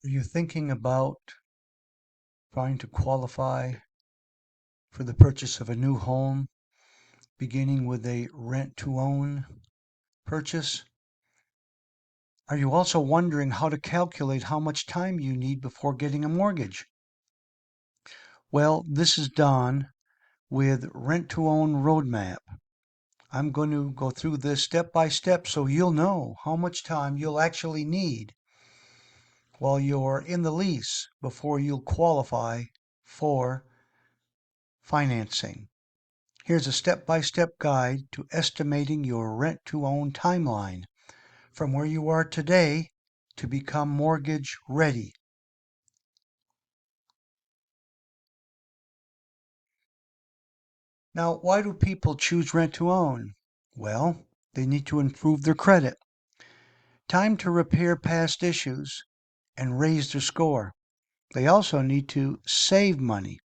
Are you thinking about trying to qualify for the purchase of a new home, beginning with a rent-to-own purchase? Are you also wondering how to calculate how much time you need before getting a mortgage? Well, this is Don with Rent-to-Own Roadmap. I'm going to go through this step by step so you'll know how much time you'll actually need while you're in the lease before you'll qualify for financing. Here's a step-by-step guide to estimating your rent-to-own timeline from where you are today to become mortgage ready. Now, why do people choose rent-to-own? Well, they need to improve their credit, time to repair past issues, and raise their score. They also need to save money,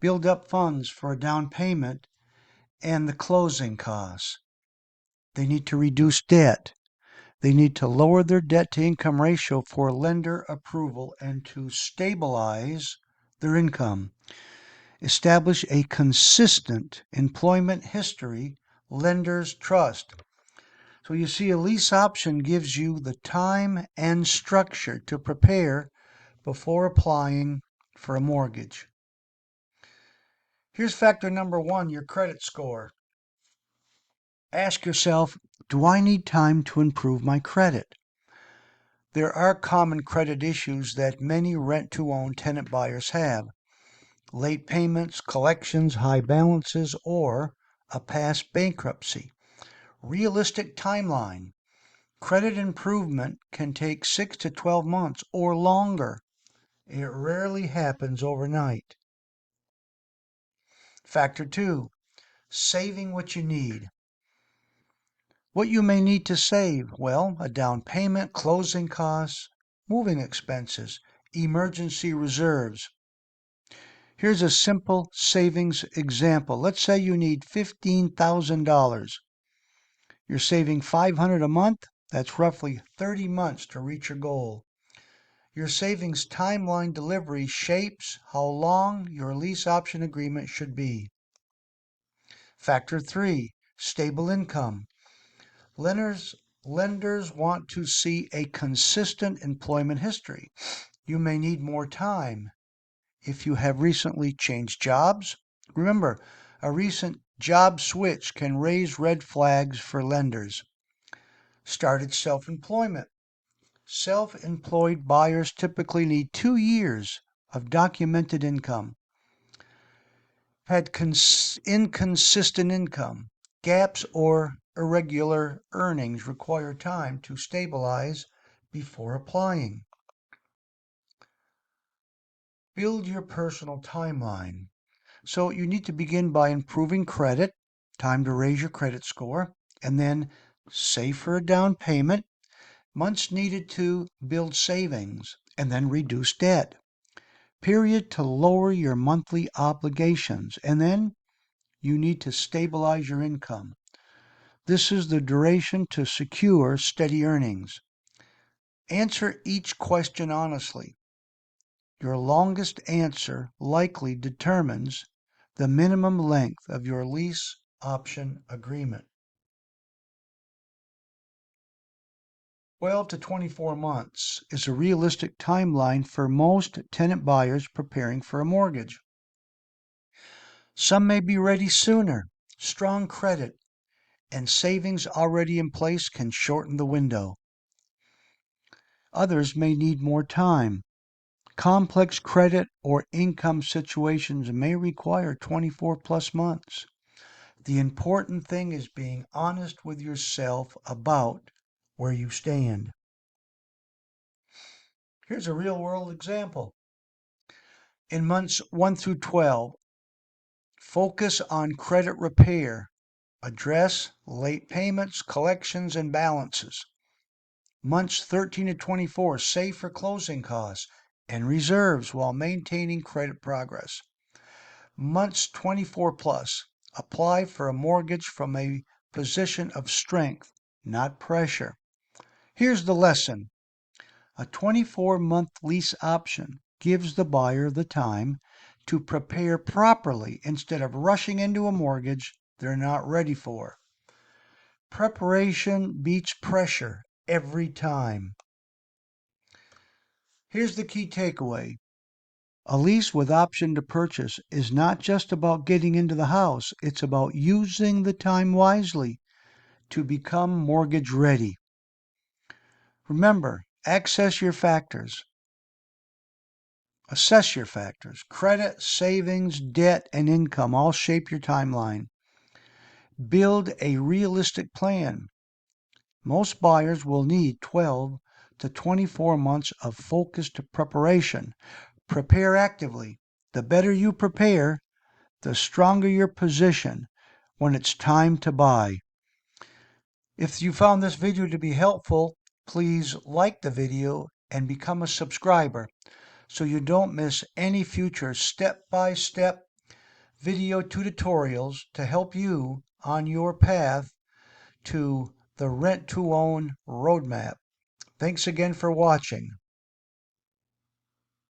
build up funds for a down payment and the closing costs. They need to reduce debt. They need to lower their debt-to-income ratio for lender approval and to stabilize their income. Establish a consistent employment history lenders trust. So you see, a lease option gives you the time and structure to prepare before applying for a mortgage. Here's factor number one, your credit score. Ask yourself, do I need time to improve my credit? There are common credit issues that many rent-to-own tenant buyers have. Late payments, collections, high balances, or a past bankruptcy. Realistic timeline. Credit improvement can take 6 to 12 months or longer. It rarely happens overnight. Factor 2. Saving what you need. What you may need to save? Well, a down payment, closing costs, moving expenses, emergency reserves. Here's a simple savings example. Let's say you need $15,000. You're saving $500 a month. That's roughly 30 months to reach your goal. Your savings timeline delivery shapes how long your lease option agreement should be. Factor 3. Stable income. Lenders want to see a consistent employment history. You may need more time if you have recently changed jobs. Remember, a recent job switch can raise red flags for lenders. Started self-employment. Self-employed buyers typically need 2 years of documented income. Had inconsistent income. Gaps or irregular earnings require time to stabilize before applying. Build your personal timeline. So you need to begin by improving credit, time to raise your credit score, and then save for a down payment, months needed to build savings, and then reduce debt. Period to lower your monthly obligations, and then you need to stabilize your income. This is the duration to secure steady earnings. Answer each question honestly. Your longest answer likely determines the minimum length of your lease option agreement. 12 to 24 months is a realistic timeline for most tenant buyers preparing for a mortgage. Some may be ready sooner. Strong credit and savings already in place can shorten the window. Others may need more time. Complex credit or income situations may require 24 plus months. The important thing is being honest with yourself about where you stand. Here's a real world example. In months 1 through 12, focus on credit repair. Address late payments, collections, and balances. Months 13 to 24, save for closing costs and reserves while maintaining credit progress. Months 24 plus, apply for a mortgage from a position of strength, not pressure. Here's the lesson. A 24-month lease option gives the buyer the time to prepare properly instead of rushing into a mortgage they're not ready for. Preparation beats pressure every time. Here's the key takeaway. A lease with option to purchase is not just about getting into the house, it's about using the time wisely to become mortgage ready. Remember, assess your factors. Credit, savings, debt, and income all shape your timeline. Build a realistic plan. Most buyers will need 12 to 24 months of focused preparation. Prepare actively. The better you prepare, the stronger your position when it's time to buy. If you found this video to be helpful, please like the video and become a subscriber so you don't miss any future step-by-step video tutorials to help you on your path to the rent-to-own roadmap. Thanks again for watching.